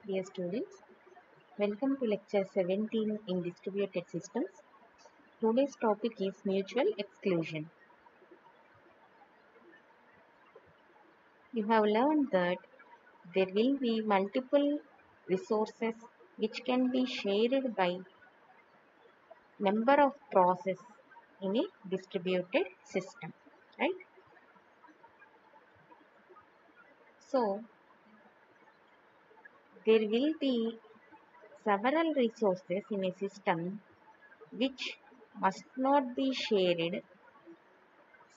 Dear students, welcome to lecture 17 in distributed systems. Today's topic is mutual exclusion. You have learned that there will be multiple resources which can be shared by number of processes in a distributed system, right? So, there will be several resources in a system which must not be shared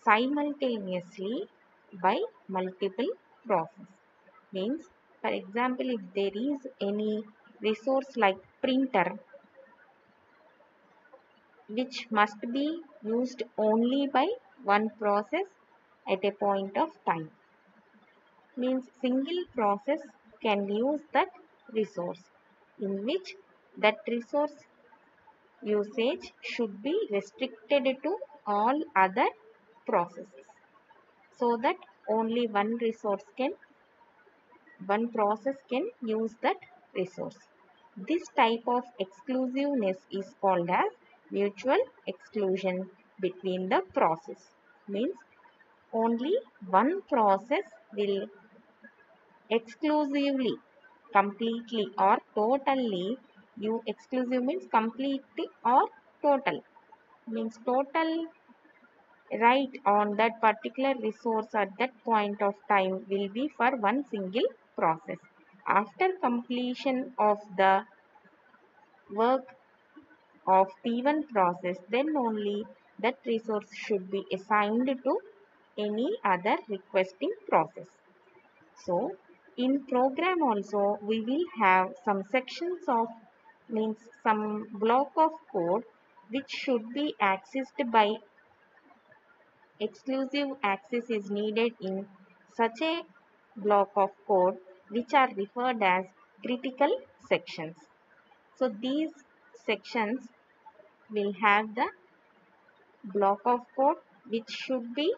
simultaneously by multiple processes. Means, for example, if there is any resource like printer which must be used only by one process at a point of time. Means single process can use that resource in which that resource usage should be restricted to all other processes so that only one process can use that resource. This type of exclusiveness is called as mutual exclusion between the process. Means only one process will exclusively, completely or totally, you exclusive means completely or total. Means total right on that particular resource at that point of time will be for one single process. After completion of the work of P1 process, then only that resource should be assigned to any other requesting process. So, in program also we will have some sections of means some block of code which should be accessed by exclusive access is needed in such a block of code which are referred as critical sections. So these sections will have the block of code which should be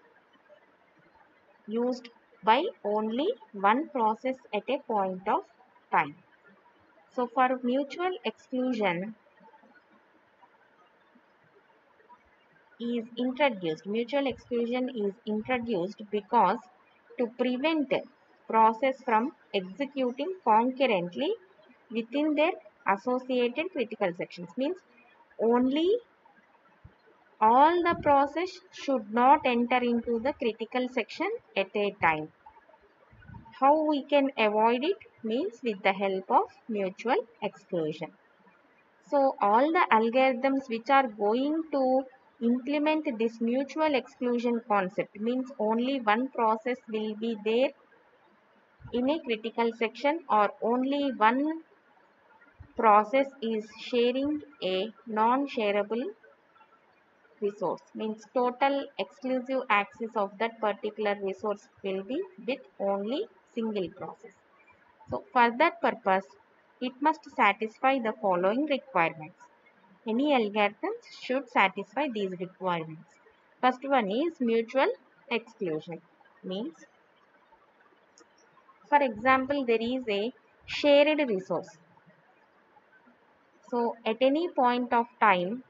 used by only one process at a point of time. So for mutual exclusion is introduced. Mutual exclusion is introduced because to prevent process from executing concurrently within their associated critical sections. Means only all the process should not enter into the critical section at a time. How we can avoid it? Means with the help of mutual exclusion. So all the algorithms which are going to implement this mutual exclusion concept means only one process will be there in a critical section or only one process is sharing a non-shareable resource means total exclusive access of that particular resource will be with only single process. So for that purpose it must satisfy the following requirements. Any algorithms should satisfy these requirements. First one is mutual exclusion. Means, for example, there is a shared resource. So, at any point of time,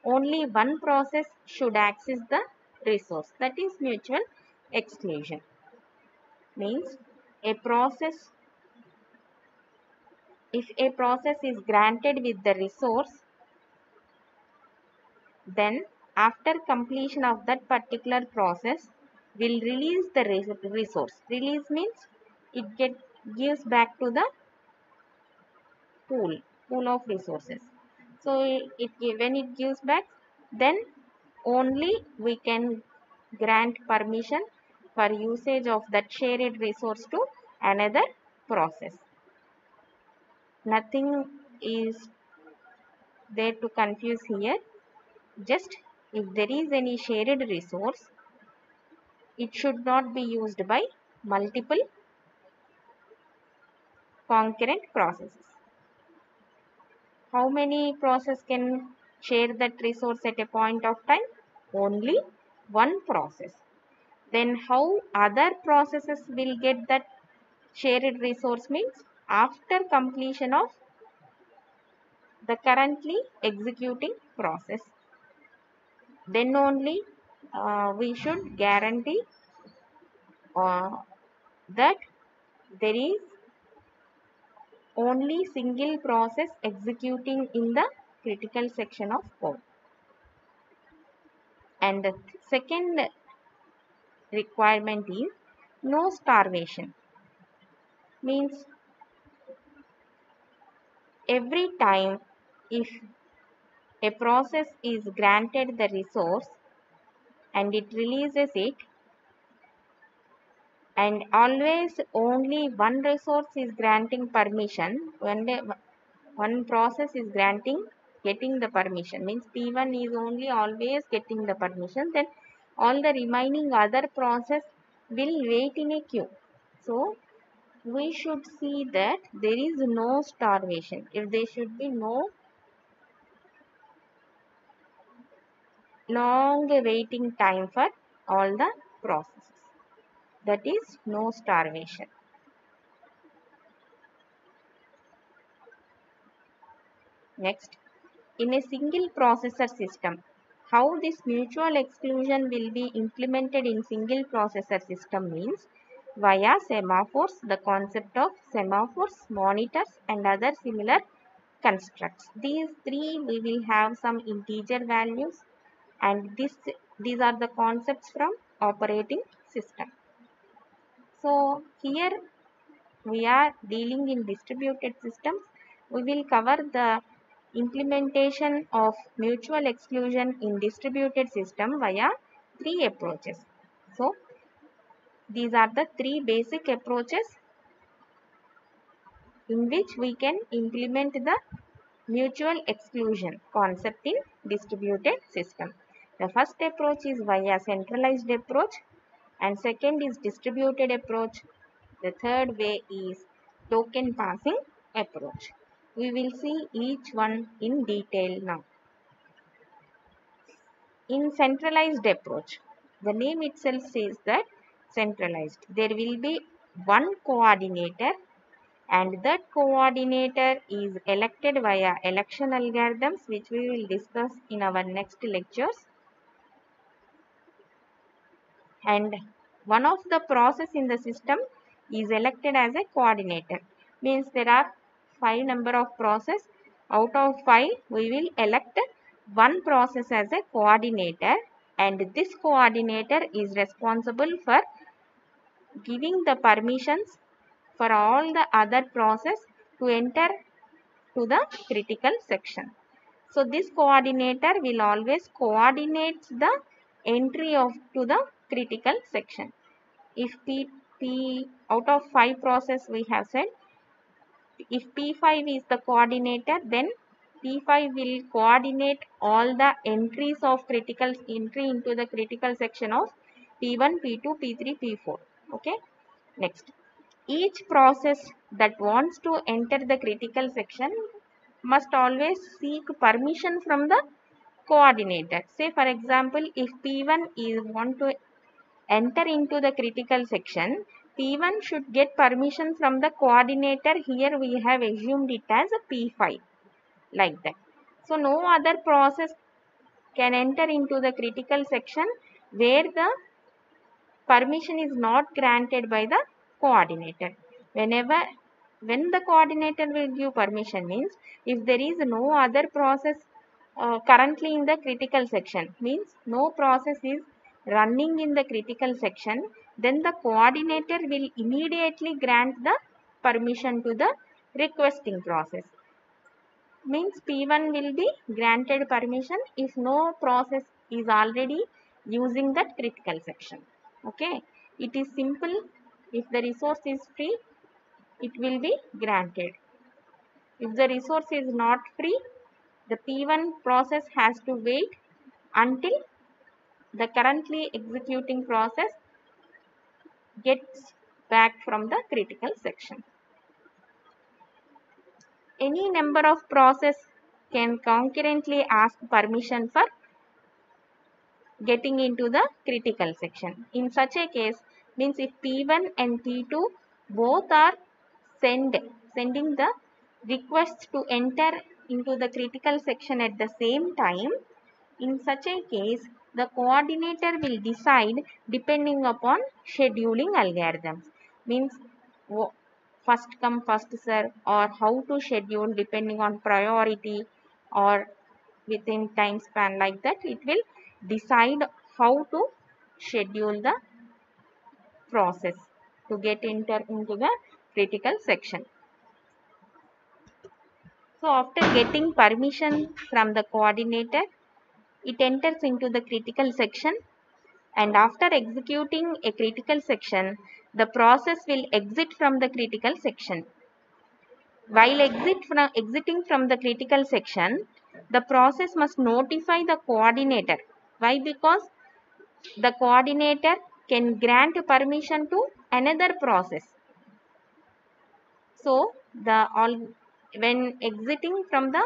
only one process should access the resource. That is mutual exclusion. Means, a process, if a process is granted with the resource, then after completion of that particular process will release the resource. Release means it gives back to the pool of resources. So when it gives back, then only we can grant permission for usage of that shared resource to another process. Nothing is there to confuse here. Just if there is any shared resource, it should not be used by multiple concurrent processes. How many processes can share that resource at a point of time? Only one process. Then how other processes will get that shared resource means after completion of the currently executing process. Then only we should guarantee that there is only single process executing in the critical section of code. And the second requirement is no starvation. Means every time if a process is granted the resource and it releases it, and always only one resource is granting permission, one process is getting the permission, means P1 is only always getting the permission, then all the remaining other process will wait in a queue. So we should see that there is no starvation. If there should be no long waiting time for all the processes. That is no starvation. Next, in a single processor system, how this mutual exclusion will be implemented in single processor system means via semaphores, the concept of semaphores, monitors and other similar constructs. These three we will have some integer values, and these are the concepts from operating system. So here we are dealing in distributed systems. We will cover the implementation of mutual exclusion in distributed system via three approaches. So these are the three basic approaches in which we can implement the mutual exclusion concept in distributed system. The first approach is via centralized approach, and second is distributed approach. The third way is token passing approach. We will see each one in detail now. In centralized approach, the name itself says that centralized. There will be one coordinator, and that coordinator is elected via election algorithms, which we will discuss in our next lectures. And one of the process in the system is elected as a coordinator. Means there are 5 number of process. Out of 5 we will elect one process as a coordinator, and this coordinator is responsible for giving the permissions for all the other process to enter to the critical section. So this coordinator will always coordinate the entry to the critical section. If P out of 5 process we have said, if P5 is the coordinator, then P5 will coordinate all the entries of critical entry into the critical section of P1, P2, P3, P4. Okay. Next, each process that wants to enter the critical section must always seek permission from the coordinator. Say for example, if P1 is want to enter into the critical section, P1 should get permission from the coordinator. Here we have assumed it as a P5, like that. So no other process can enter into the critical section where the permission is not granted by the coordinator. When the coordinator will give permission means if there is no other process currently in the critical section, means no process is running in the critical section, then the coordinator will immediately grant the permission to the requesting process. Means P1 will be granted permission if no process is already using that critical section. Okay, it is simple. If the resource is free, it will be granted. If the resource is not free, the P1 process has to wait until the currently executing process gets back from the critical section. Any number of process can concurrently ask permission for getting into the critical section. In such a case, means if P1 and P2 both are sent sending the requests to enter into the critical section at the same time, in such a case, the coordinator will decide depending upon scheduling algorithms. Means first come first serve, or how to schedule depending on priority or within time span, like that it will decide how to schedule the process to get enter into the critical section. So after getting permission from the coordinator, it enters into the critical section, and after executing a critical section, the process will exit from the critical section. While exiting from the critical section, the process must notify the coordinator. Why? Because the coordinator can grant permission to another process. So, when exiting from the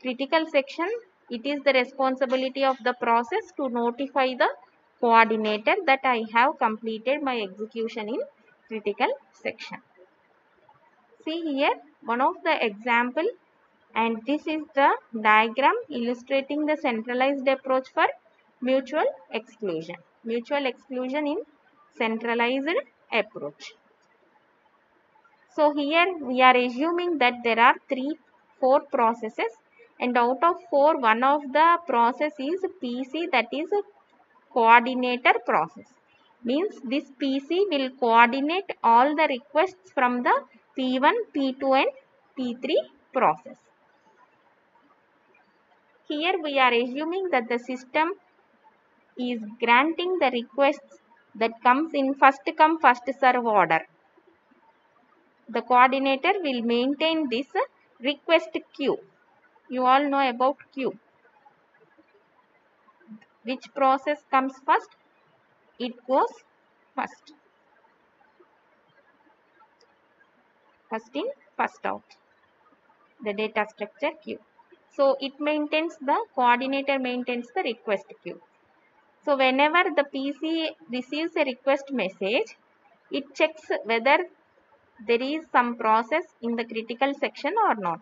critical section, it is the responsibility of the process to notify the coordinator that I have completed my execution in critical section. See here one of the example, and this is the diagram illustrating the centralized approach for mutual exclusion. Mutual exclusion in centralized approach. So here we are assuming that there are 4 processes, and out of 4, one of the process is PC, that is a coordinator process. Means this PC will coordinate all the requests from the P1, P2 and P3 process. Here we are assuming that the system is granting the requests that comes in first come first serve order. The coordinator will maintain this request queue. You all know about queue. Which process comes first? It goes first. First in, first out. The data structure queue. So it maintains, the coordinator maintains the request queue. So whenever the PC receives a request message, it checks whether there is some process in the critical section or not.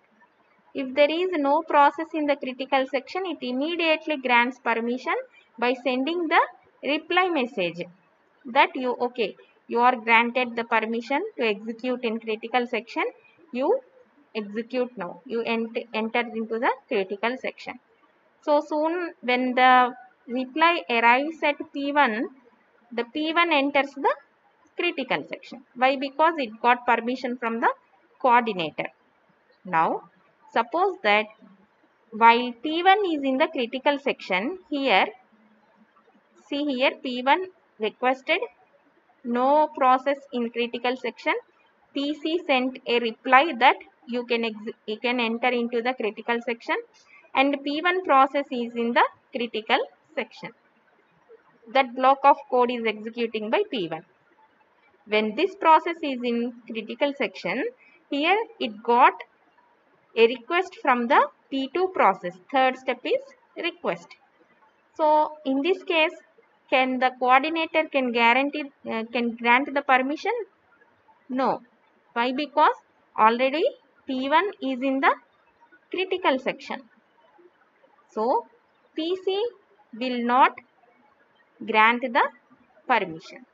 If there is no process in the critical section, it immediately grants permission by sending the reply message that you are granted the permission to execute in critical section. You execute now. You enter into the critical section. So soon when the reply arrives at P1, the P1 enters the critical section. Why? Because it got permission from the coordinator. Now, suppose that while P1 is in the critical section, here, see here, P1 requested no process in critical section. PC sent a reply that you can enter into the critical section, and P1 process is in the critical section. That block of code is executing by P1. When this process is in critical section, here it got a request from the P2 process. Third step is request. So in this case, can the coordinator can grant the permission? No. Why? Because already P1 is in the critical section. So PC will not grant the permission,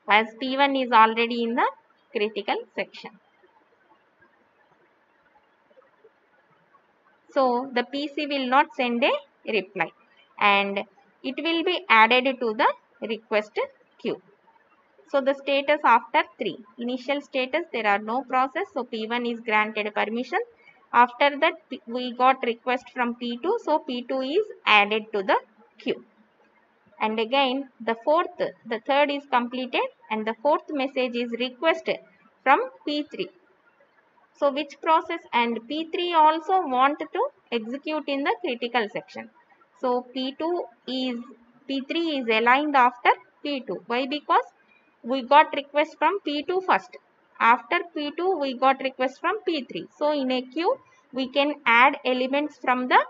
as P1 is already in the critical section. So the PC will not send a reply, and it will be added to the request queue. So the status after 3. Initial status, there are no process. So P1 is granted permission. After that we got request from P2. So P2 is added to the queue. And again the third is completed, and the fourth message is request from P3. So which process? And P3 also want to execute in the critical section. So P3 is aligned after P2. Why? Because we got request from P2 first. After P2 we got request from P3. So in a queue we can add elements from the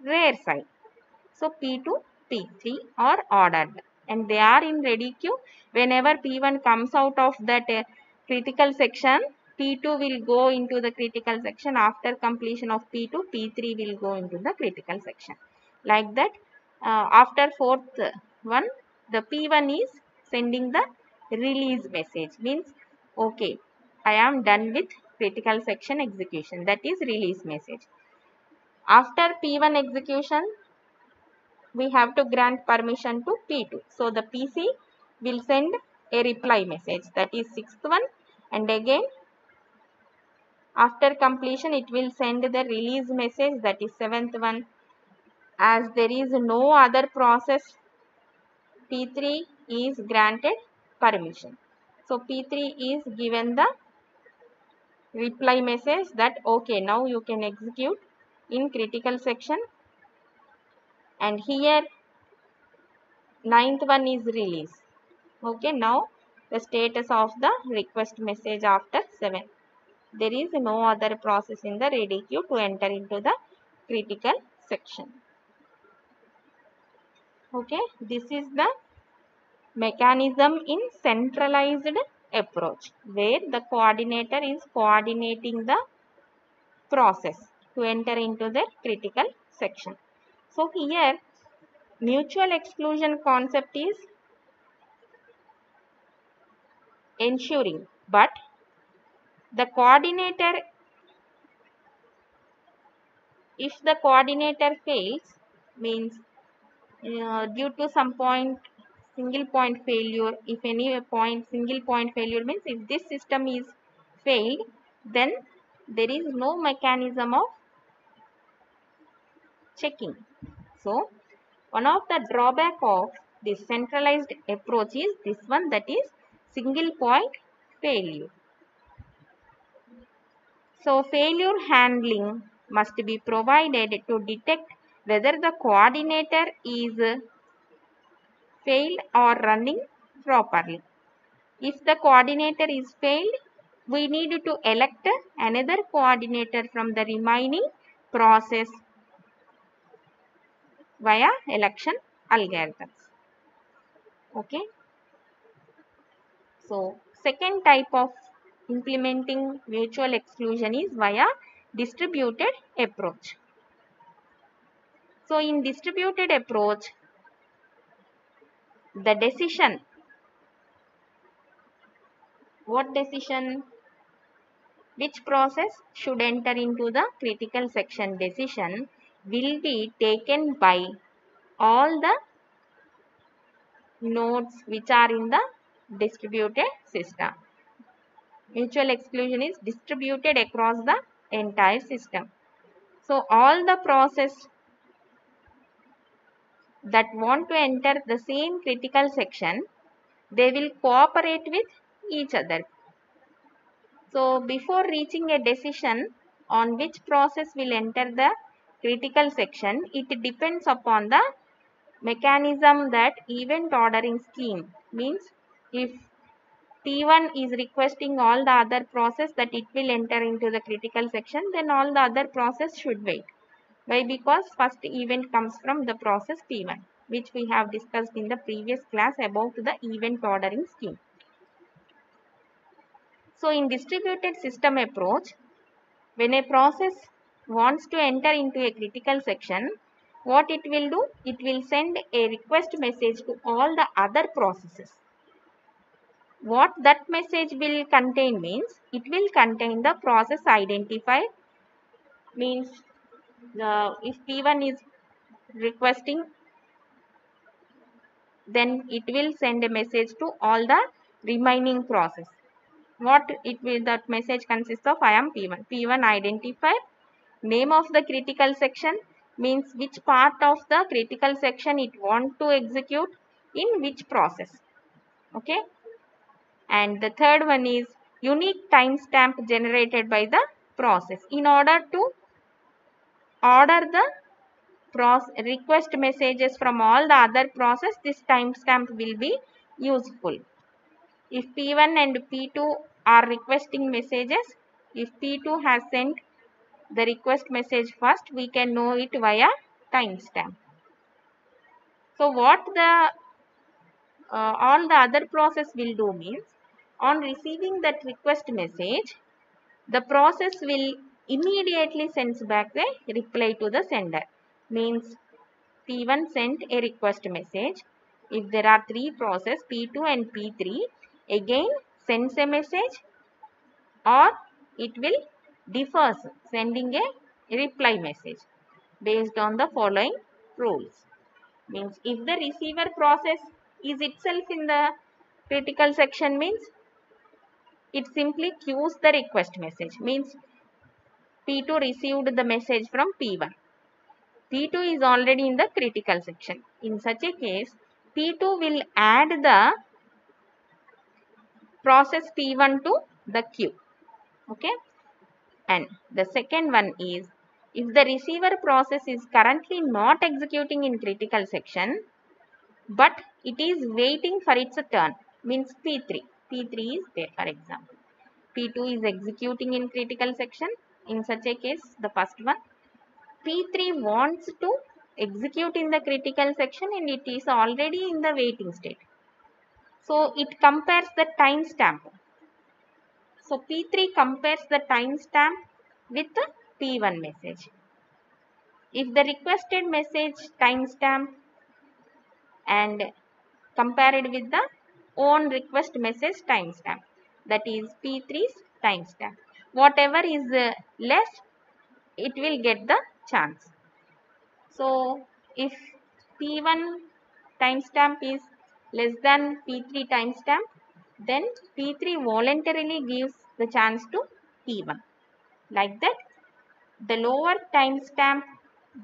rear side. So P2, P3 are ordered. and they are in ready queue. Whenever P1 comes out of that critical section, P2 will go into the critical section. After completion of P2, P3 will go into the critical section. Like that, after fourth one, the P1 is sending the release message. Means, okay, I am done with critical section execution. That is release message. After P1 execution, we have to grant permission to P2. So the PC will send a reply message, that is sixth one, and again after completion it will send the release message, that is seventh one. As there is no other process, P3 is granted permission. So P3 is given the reply message that okay, now you can execute in critical section, and here ninth one is release. Okay, now the status of the request message after 7. There is no other process in the ready queue to enter into the critical section. Okay, this is the mechanism in centralized approach, where the coordinator is coordinating the process to enter into the critical section. So here mutual exclusion concept is ensuring, but the coordinator, if the coordinator fails, means due to some point single point failure, if any point single point failure means if this system is failed, then there is no mechanism of checking. So one of the drawback of this centralized approach is this one, that is single point failure. So failure handling must be provided to detect whether the coordinator is failed or running properly. If the coordinator is failed, we need to elect another coordinator from the remaining process via election algorithms. Okay. So second type of implementing mutual exclusion is via distributed approach. So in distributed approach, the decision, what decision, which process should enter into the critical section decision will be taken by all the nodes which are in the distributed system. Mutual exclusion is distributed across the entire system. So all the process that want to enter the same critical section, they will cooperate with each other. So before reaching a decision on which process will enter the critical section, it depends upon the mechanism, that event ordering scheme. Means if T1 is requesting all the other process that it will enter into the critical section, then all the other process should wait. Why? Because first event comes from the process P1, which we have discussed in the previous class about the event ordering scheme. So in distributed system approach, when a process wants to enter into a critical section, what it will do? It will send a request message to all the other processes. What that message will contain means, it will contain the process identifier. Means if P1 is requesting, then it will send a message to all the remaining process. What it will, that message consists of, I am P1. P1 identifier, name of the critical section, means which part of the critical section it want to execute in which process. Okay. And the third one is unique timestamp generated by the process. In order to order the request messages from all the other process, this timestamp will be useful. If P1 and P2 are requesting messages, if P2 has sent the request message first, we can know it via timestamp. So what the all the other process will do means, on receiving that request message, the process will immediately sends back a reply to the sender. Means P1 sent a request message. If there are three processes P2 and P3, again sends a message, or it will differs sending a reply message based on the following rules. Means if the receiver process is itself in the critical section, means it simply queues the request message. Means P2 received the message from P1. P2 is already in the critical section. In such a case, P2 will add the process P1 to the queue. Okay. And the second one is, if the receiver process is currently not executing in critical section, but it is waiting for its turn, means P3. P3 is there, for example. P2 is executing in critical section. In such a case, the first one, P3 wants to execute in the critical section and it is already in the waiting state. So it compares the timestamp. So P3 compares the timestamp with the P1 message. If the requested message timestamp and compared with the own request message timestamp, that is P3's timestamp, whatever is less, it will get the chance. So if P1 timestamp is less than P3 timestamp, then P3 voluntarily gives the chance to P1. Like that, the lower timestamp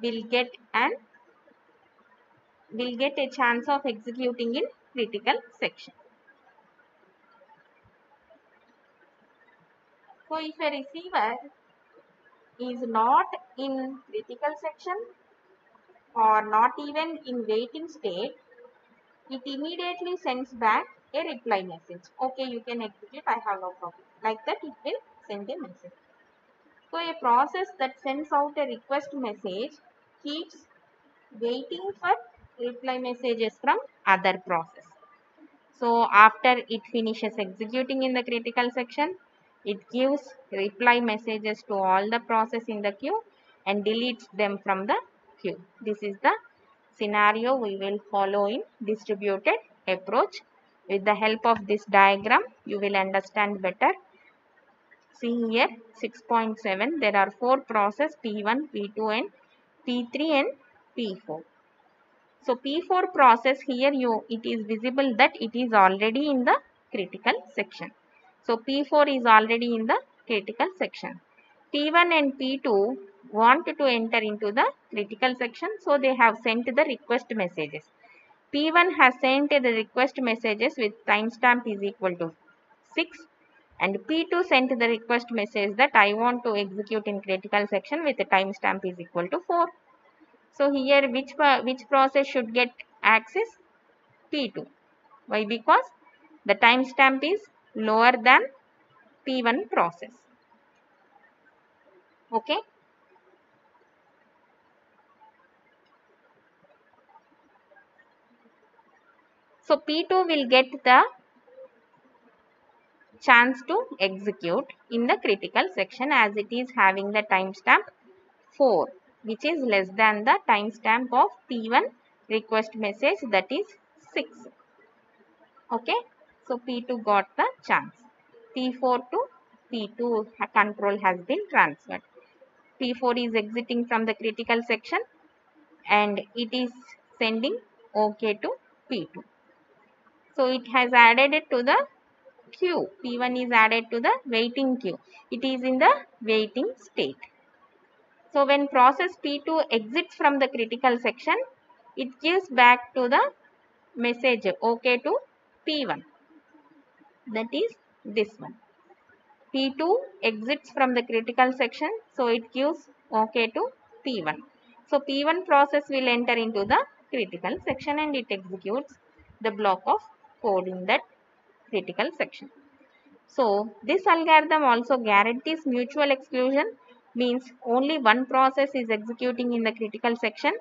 will get a chance of executing in critical section. So if a receiver is not in critical section or not even in waiting state, it immediately sends back a reply message. Okay, you can execute, I have no problem. Like that, it will send a message. So a process that sends out a request message keeps waiting for reply messages from other process. So after it finishes executing in the critical section, it gives reply messages to all the process in the queue and deletes them from the queue. This is the scenario we will follow in distributed approach. With the help of this diagram, you will understand better. See here 6.7, there are 4 processes P1, P2 and P3 and P4. So P4 process here it is visible that it is already in the critical section. So P4 is already in the critical section. P1 and P2 want to enter into the critical section, so they have sent the request messages. P1 has sent the request messages with timestamp is equal to 6, and P2 sent the request message that I want to execute in critical section with the timestamp is equal to 4. So here which process should get access? P2. Why? Because the timestamp is lower than P1 process. Okay. So P2 will get the chance to execute in the critical section as it is having the timestamp 4, which is less than the timestamp of P1 request message, that is 6. Okay. So P2 got the chance. P4 to P2 control has been transferred. P4 is exiting from the critical section and it is sending OK to P2. So it has added it to the queue. P1 is added to the waiting queue. It is in the waiting state. So when process P2 exits from the critical section, it gives back to the message OK to P1. That is this one. P2 exits from the critical section, so it gives OK to P1. So P1 process will enter into the critical section and it executes the block of code in that critical section. So this algorithm also guarantees mutual exclusion, means only one process is executing in the critical section.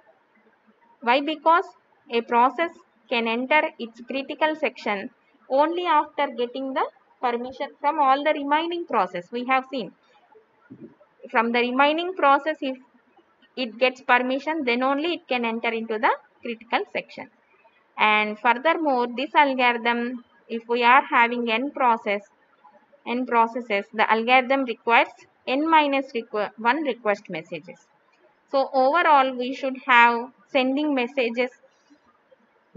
Why? Because a process can enter its critical section only after getting the permission from all the remaining process. We have seen from the remaining process, if it gets permission, then only it can enter into the critical section. And furthermore, this algorithm, if we are having n processes, the algorithm requires n minus 1 request messages. So overall, we should have sending messages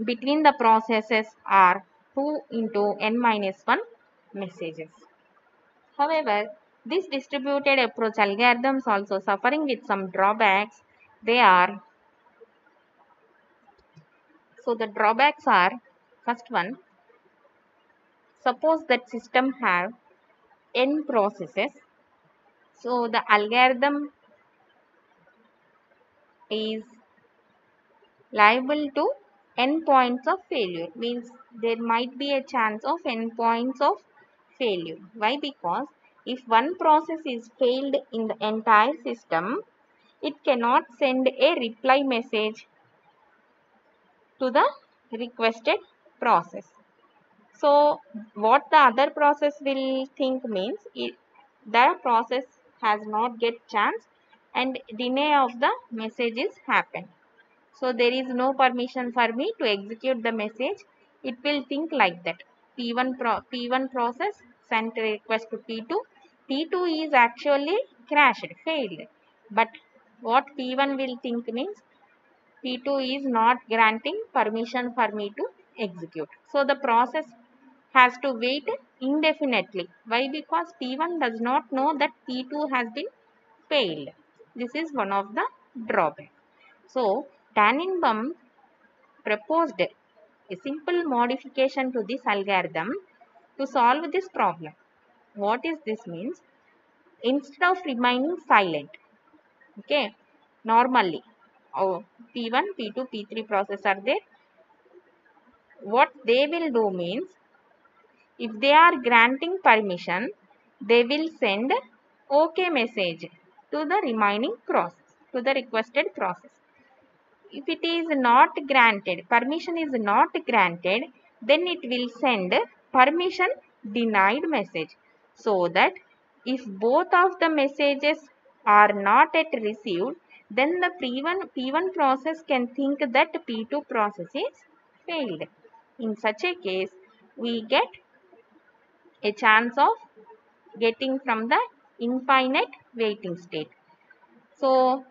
between the processes are 2 into n minus 1 messages. However, this distributed approach algorithms also suffering with some drawbacks. So the drawbacks are, first one, suppose that system have n processes. So the algorithm is liable to n points of failure, means there might be a chance of n points of failure. Why? Because if one process is failed in the entire system, it cannot send a reply message to the requested process. So what the other process will think means the process has not get chance and delay of the messages happen. So there is no permission for me to execute the message. It will think like that. P1 process sent a request to P2. P2 is actually crashed, failed. But what P1 will think means P2 is not granting permission for me to execute. So the process has to wait indefinitely. Why? Because P1 does not know that P2 has been failed. This is one of the drawbacks. So Tannenbaum proposed a simple modification to this algorithm to solve this problem. What is this means? Instead of remaining silent, okay, normally P1, P2, P3 process are there. What they will do means, if they are granting permission, they will send OK message to the remaining process, to the requested process. If it is not granted, permission is not granted, then it will send permission denied message. So that if both of the messages are not yet received, then the P1 process can think that P2 process is failed. In such a case, we get a chance of getting from the infinite waiting state. So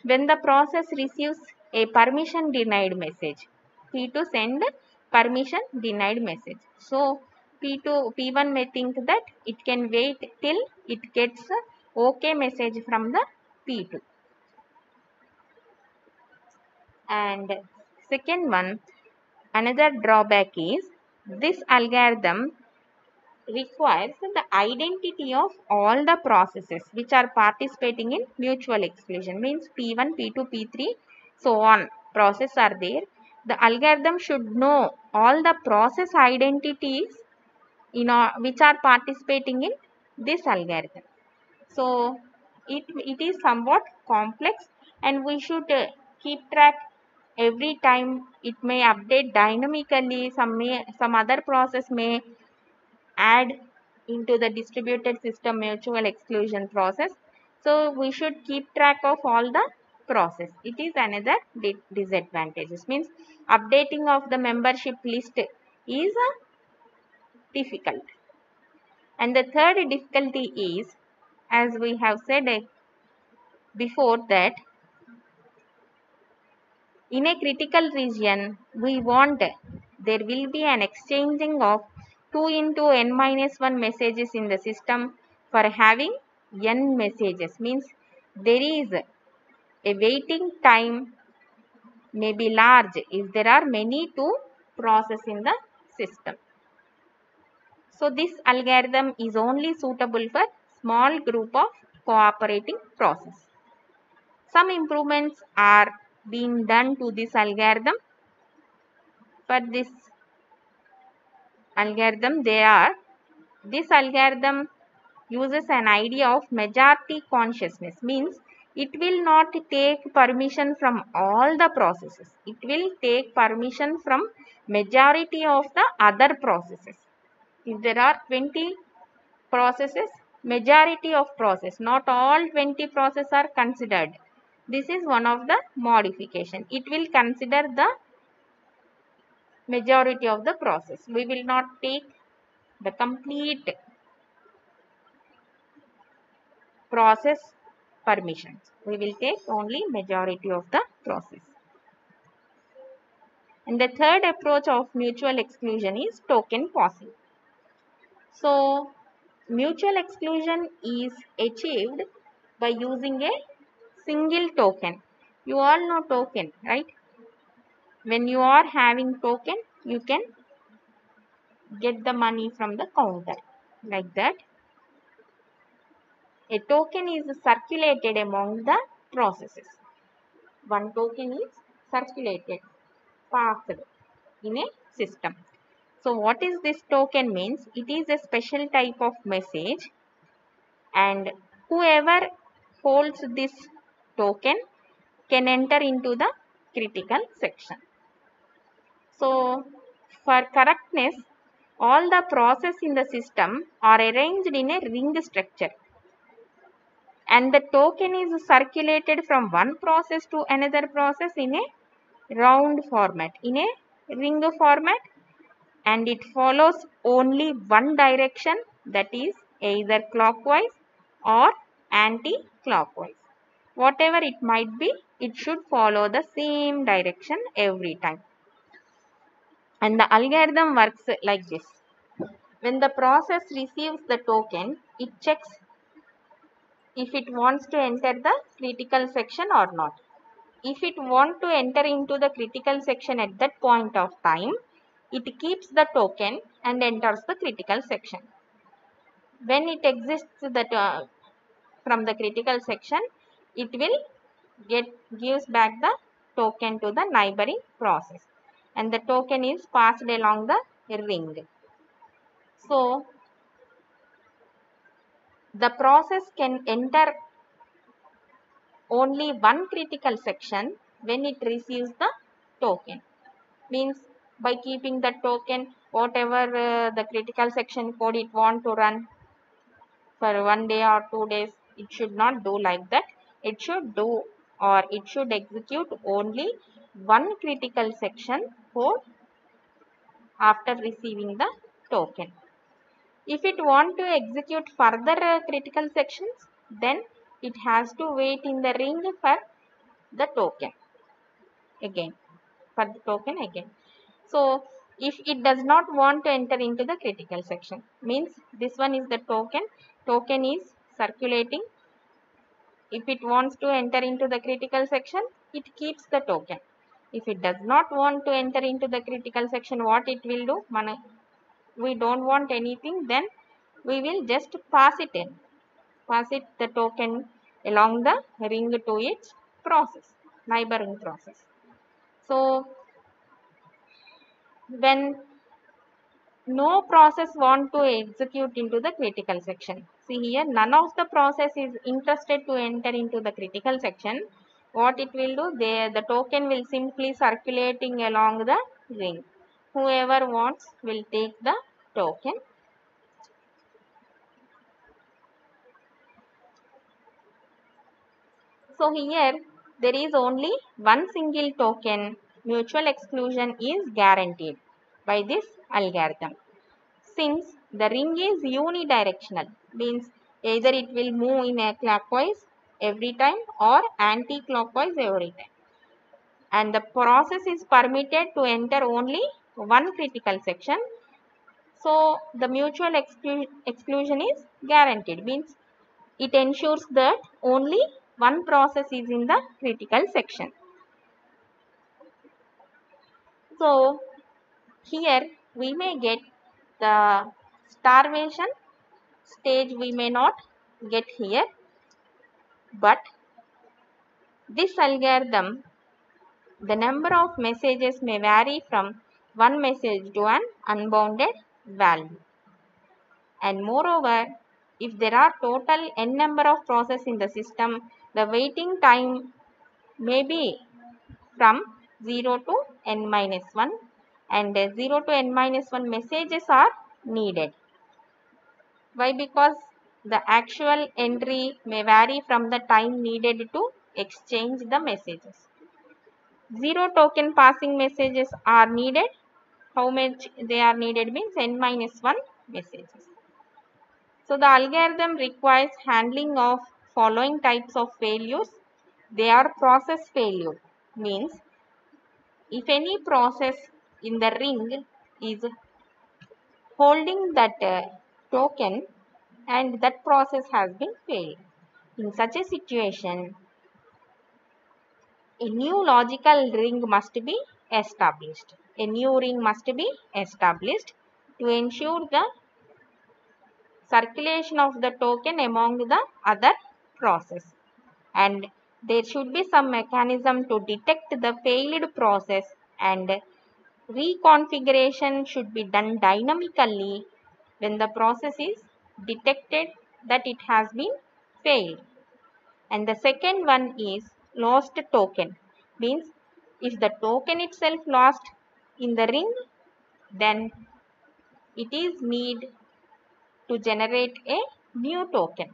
when the process receives a permission denied message, P2 send permission denied message. So P1 may think that it can wait till it gets a OK message from the P2. And second one, another drawback is this algorithm requires the identity of all the processes which are participating in mutual exclusion, means P1, P2, P3, so on process are there. The algorithm should know all the process identities which are participating in this algorithm. So it is somewhat complex, and we should keep track every time. It may update dynamically, some other process may add into the distributed system mutual exclusion process. So we should keep track of all the process. It is another disadvantages, means updating of the membership list is difficult. And the third difficulty is, as we have said before, that in a critical region we want there will be an exchanging of 2 into n minus 1 messages in the system for having n messages, means there is a waiting time may be large if there are many to process in the system. So this algorithm is only suitable for small group of cooperating process. Some improvements are being done to this algorithm. For this algorithm, this algorithm uses an idea of majority consciousness, means it will not take permission from all the processes. It will take permission from majority of the other processes. If there are 20 processes, majority of process, not all 20 processes are considered. This is one of the modification. It will consider the majority of the process. We will not take the complete process permissions. We will take only majority of the process. And the third approach of mutual exclusion is token pausing. So, mutual exclusion is achieved by using a single token. You all know token, right? When you are having token, you can get the money from the counter. Like that, a token is circulated among the processes. One token is circulated, passed in a system. So what is this token means? It is a special type of message, and whoever holds this token can enter into the critical section. So for correctness, all the processes in the system are arranged in a ring structure, and the token is circulated from one process to another process in a round format, in a ring format, and it follows only one direction, that is either clockwise or anti-clockwise. Whatever it might be, it should follow the same direction every time. And the algorithm works like this. When the process receives the token, it checks if it wants to enter the critical section or not. If it wants to enter into the critical section at that point of time, it keeps the token and enters the critical section. When it exits from the critical section, it will gives back the token to the neighboring process, and the token is passed along the ring. So the process can enter only one critical section when it receives the token. Means by keeping the token, whatever the critical section code it want to run for 1 day or 2 days, it should not do like that. It should do, or it should execute only one critical section code after receiving the token. If it want to execute further critical sections, then it has to wait in the ring for the token again. So if it does not want to enter into the critical section, means this one is the token is circulating. If it wants to enter into the critical section, it keeps the token. If it does not want to enter into the critical section, what it will do? We don't want anything, then we will just pass it the token along the ring to its process, neighboring process. So when no process want to execute into the critical section, see here, none of the process is interested to enter into the critical section. What it will do? The token will simply circulating along the ring. Whoever wants will take the token. So here there is only one single token. Mutual exclusion is guaranteed by this algorithm. Since the ring is unidirectional, means either it will move in a clockwise every time or anti-clockwise every time, and the process is permitted to enter only one critical section. So the mutual exclusion is guaranteed, means it ensures that only one process is in the critical section. So here we may get the starvation stage, we may not get here, but this algorithm, the number of messages may vary from one message to an unbounded value. And moreover, if there are total n number of processes in the system, The waiting time may be from 0 to n minus 1, and 0 to n minus 1 messages are needed. Why? Because the actual entry may vary from the time needed to exchange the messages. 0 token passing messages are needed. How much they are needed means n minus 1 messages. So the algorithm requires handling of following types of failures. They are process failure, means if any process in the ring is holding that token and that process has been failed. In such a situation, a new logical ring must be established. A new ring must be established to ensure the circulation of the token among the other process. And there should be some mechanism to detect the failed process, and reconfiguration should be done dynamically when the process is detected that it has been failed. And the second one is lost token, means if the token itself lost in the ring, then it is need to generate a new token.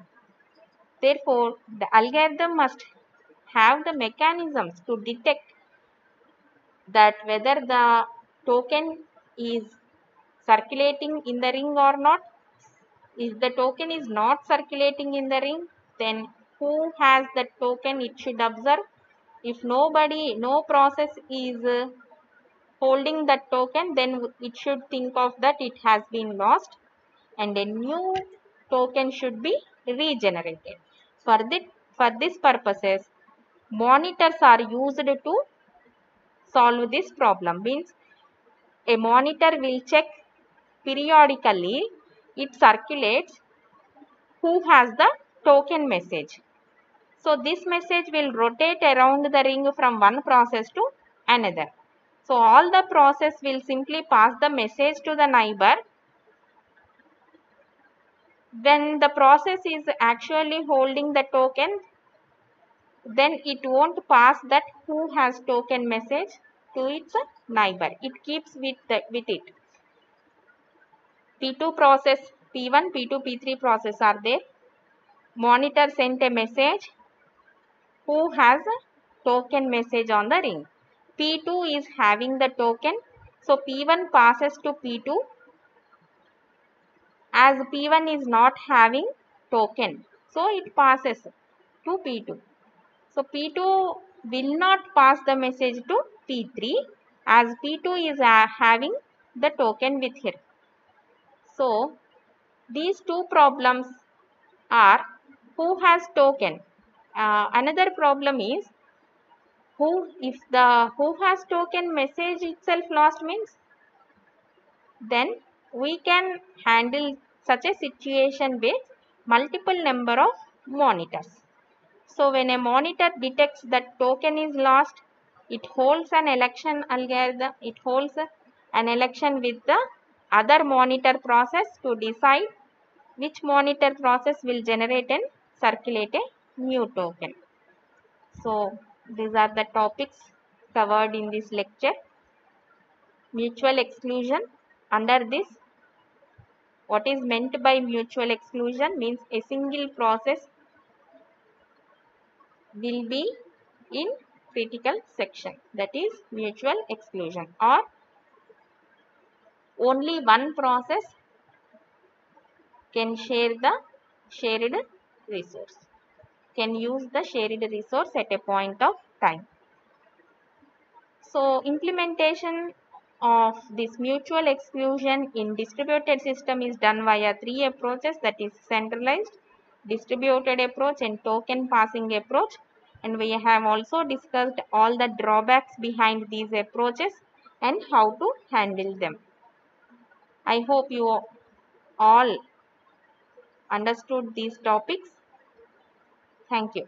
Therefore, the algorithm must have the mechanisms to detect that whether the token is circulating in the ring or not. If the token is not circulating in the ring, then who has the token it should observe. If no process is holding that token, then it should think of that it has been lost and a new token should be regenerated. For this purposes, monitors are used to solve this problem. Means a monitor will check periodically, it circulates who has the token message. So this message will rotate around the ring from one process to another. So all the process will simply pass the message to the neighbor. When the process is actually holding the token, then it won't pass that who has token message to its neighbor. It keeps with it. P2 process, P1, P2, P3 process are there. Monitor sent a message who has a token message on the ring. P2 is having the token. So P1 passes to P2. As P1 is not having token, so it passes to P2. So P2 will not pass the message to P3 as P2 is having the token with here. So these two problems are who has token. Another problem is if the who has token message itself lost means, then we can handle such a situation with multiple number of monitors. So when a monitor detects that token is lost, it holds an election algorithm, it holds an election with the other monitor process to decide which monitor process will generate and circulate a new token. So these are the topics covered in this lecture. Mutual exclusion. Under this, what is meant by mutual exclusion means a single process will be in critical section, that is mutual exclusion, or only one process can share the shared resource, can use the shared resource at a point of time. So implementation of this mutual exclusion in distributed system is done via three approaches, that is centralized, distributed approach and token passing approach. And we have also discussed all the drawbacks behind these approaches and how to handle them. I hope you all understood these topics. Thank you.